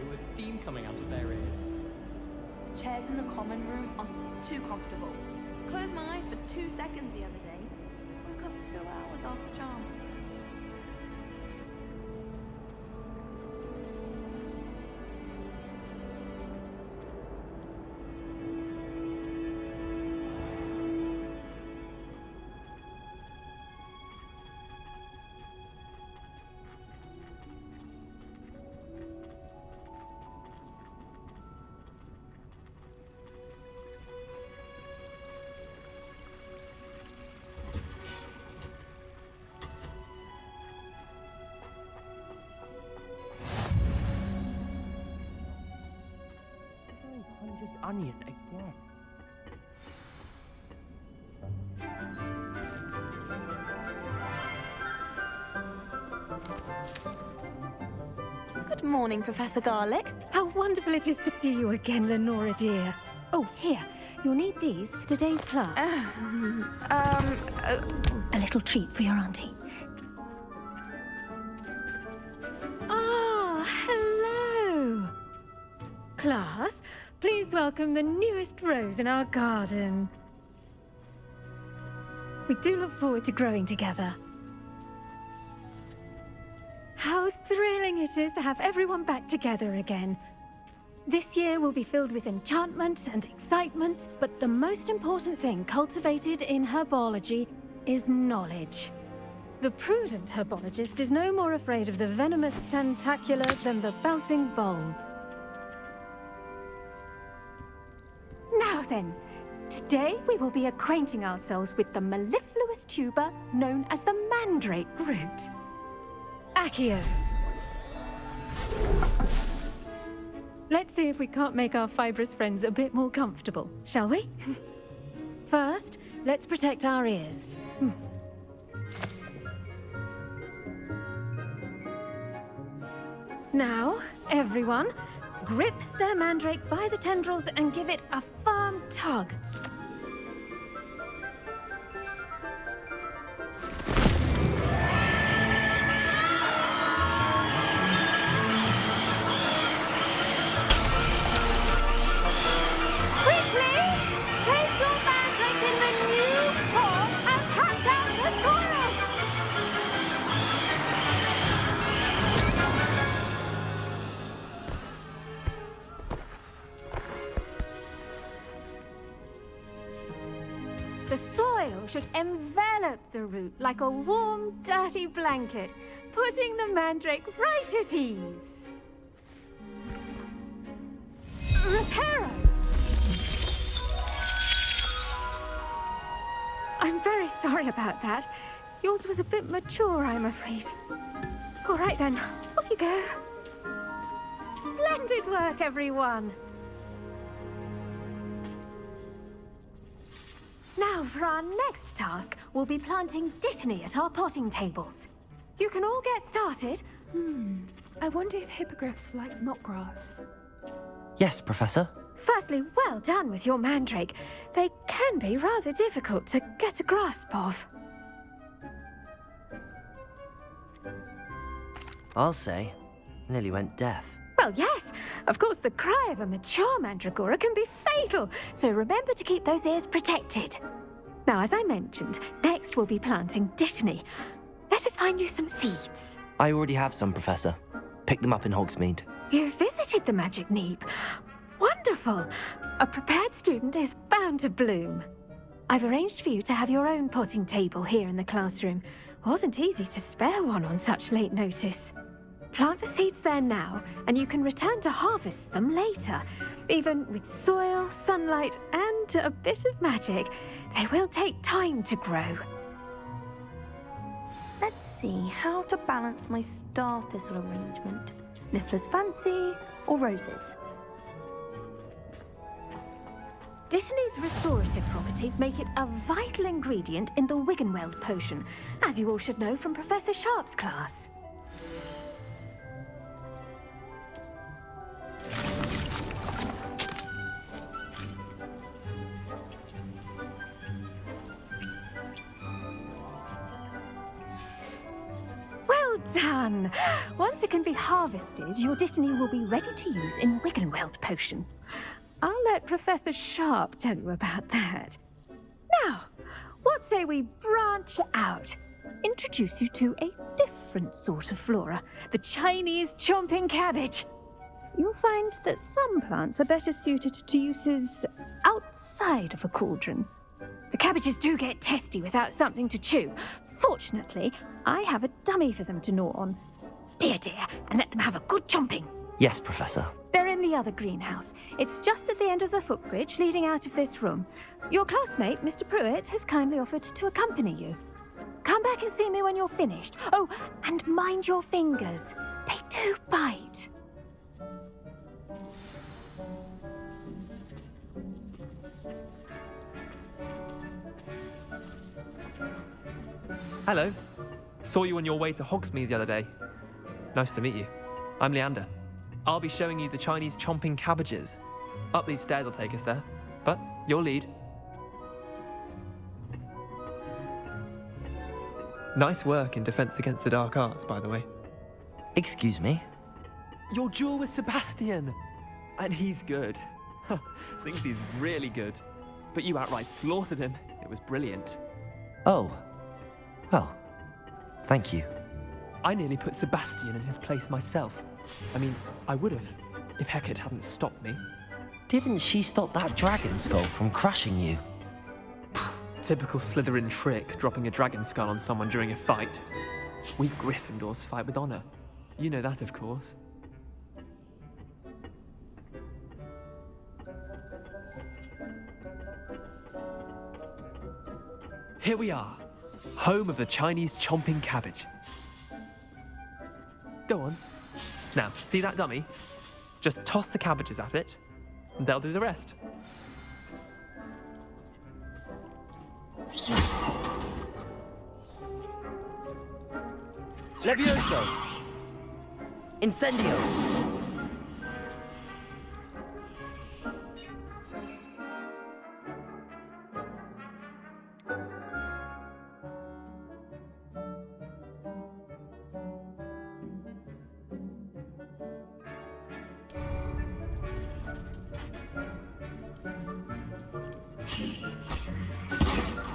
today with steam coming out of their ears. The chairs in the common room are too comfortable. Closed my eyes for 2 seconds the other day. Woke up 2 hours after charms. Conjures onion again. Good morning, Professor Garlic. How wonderful it is to see you again, Lenora dear. Oh, here. You'll need these for today's class. A little treat for your auntie. Ah, hello. Class, please welcome the newest rose in our garden. We do look forward to growing together. How thrilling it is to have everyone back together again. This year will be filled with enchantment and excitement, but the most important thing cultivated in herbology is knowledge. The prudent herbologist is no more afraid of the venomous tentacula than the bouncing bulb. Now then, today we will be acquainting ourselves with the mellifluous tuber known as the mandrake root. Accio. Let's see if we can't make our fibrous friends a bit more comfortable, shall we? First, let's protect our ears. Now, everyone, grip their mandrake by the tendrils and give it a firm tug. The soil should envelop the root like a warm, dirty blanket, putting the mandrake right at ease. Reparo! I'm very sorry about that. Yours was a bit mature, I'm afraid. All right then, off you go. Splendid work, everyone! Now, for our next task, we'll be planting dittany at our potting tables. You can all get started. I wonder if hippogriffs like knotgrass. Yes, Professor. Firstly, well done with your mandrake. They can be rather difficult to get a grasp of. I'll say, nearly went deaf. Well, yes. Of course, the cry of a mature mandragora can be fatal, so remember to keep those ears protected. Now, as I mentioned, next we'll be planting dittany. Let us find you some seeds. I already have some, Professor. Picked them up in Hogsmeade. You visited the Magic Neep. Wonderful. A prepared student is bound to bloom. I've arranged for you to have your own potting table here in the classroom. Wasn't easy to spare one on such late notice. Plant the seeds there now, and you can return to harvest them later. Even with soil, sunlight, and a bit of magic, they will take time to grow. Let's see how to balance my star thistle arrangement. Niffler's fancy or roses? Dittany's restorative properties make it a vital ingredient in the Wiggenweld potion, as you all should know from Professor Sharp's class. Well done. Once it can be harvested, your Dittany will be ready to use in Wiggenweld potion. I'll let Professor Sharp tell you about that. Now, what say we branch out? Introduce you to a different sort of flora, the Chinese chomping cabbage. You'll find that some plants are better suited to uses outside of a cauldron. The cabbages do get testy without something to chew. Fortunately, I have a dummy for them to gnaw on. Be a dear and let them have a good chomping. Yes, Professor. They're in the other greenhouse. It's just at the end of the footbridge leading out of this room. Your classmate, Mr. Pruitt, has kindly offered to accompany you. Come back and see me when you're finished. Oh, and mind your fingers. They do bite. Hello. Saw you on your way to Hogsmeade the other day. Nice to meet you. I'm Leander. I'll be showing you the Chinese chomping cabbages. Up these stairs will take us there, but your lead. Nice work in Defense Against the Dark Arts, by the way. Excuse me? Your duel with Sebastian! And he's good. Thinks he's really good. But you outright slaughtered him. It was brilliant. Oh. Well, thank you. I nearly put Sebastian in his place myself. I mean, I would have, if Hecate hadn't stopped me. Didn't she stop that dragon skull from crushing you? Typical Slytherin trick, dropping a dragon skull on someone during a fight. We Gryffindors fight with honor. You know that, of course. Here we are, home of the Chinese chomping cabbage. Go on. Now, see that dummy? Just toss the cabbages at it, and they'll do the rest. Levioso! Incendio!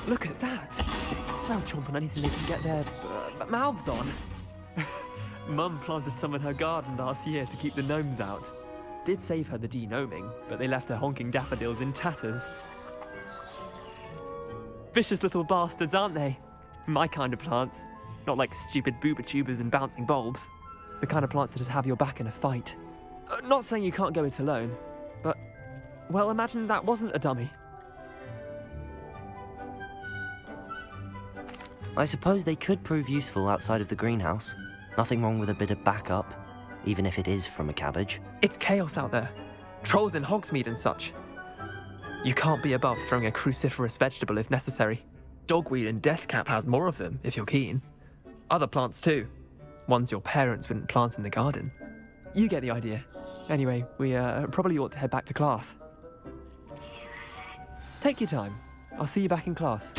Look at that. They'll chomp on anything they can get their mouths on. Mum planted some in her garden last year to keep the gnomes out. Did save her the de-gnoming, but they left her honking daffodils in tatters. Vicious little bastards, aren't they? My kind of plants. Not like stupid booba tubers and bouncing bulbs. The kind of plants that'd have your back in a fight. Not saying you can't go it alone, but, well, imagine that wasn't a dummy. I suppose they could prove useful outside of the greenhouse. Nothing wrong with a bit of backup, even if it is from a cabbage. It's chaos out there. Trolls in Hogsmeade and such. You can't be above throwing a cruciferous vegetable if necessary. Dogweed and deathcap has more of them, if you're keen. Other plants too. Ones your parents wouldn't plant in the garden. You get the idea. Anyway, we probably ought to head back to class. Take your time. I'll see you back in class.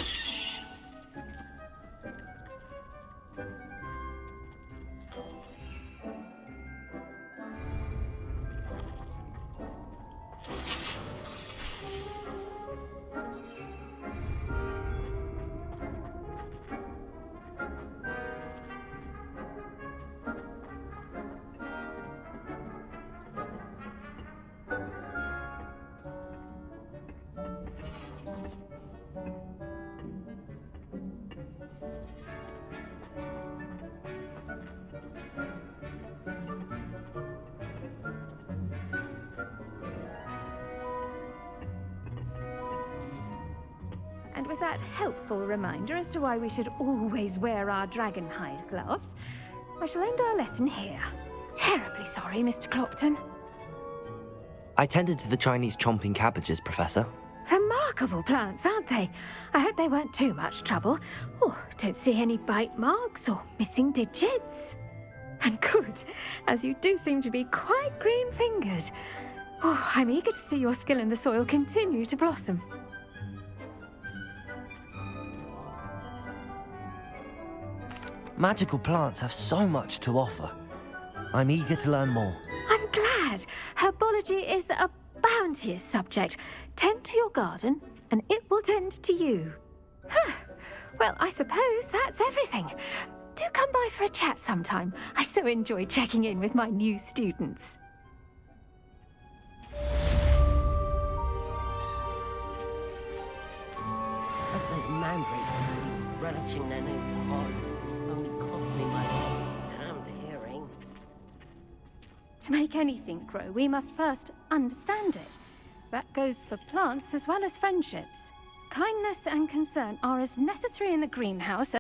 And with that helpful reminder as to why we should always wear our dragon hide gloves, I shall end our lesson here. Terribly sorry, Mr. Clopton. I tended to the Chinese chomping cabbages, Professor. Remarkable plants, aren't they? I hope they weren't too much trouble. Oh, don't see any bite marks or missing digits. And good, as you do seem to be quite green-fingered. Oh, I'm eager to see your skill in the soil continue to blossom. Magical plants have so much to offer. I'm eager to learn more. I'm glad. Herbology is a bounteous subject. Tend to your garden, and it will tend to you. Huh. Well, I suppose that's everything. Do come by for a chat sometime. I so enjoy checking in with my new students. But those mandrakes really relishing their new pods only cost me my damned hearing. To make anything grow, we must first understand it. That goes for plants as well as friendships. Kindness and concern are as necessary in the greenhouse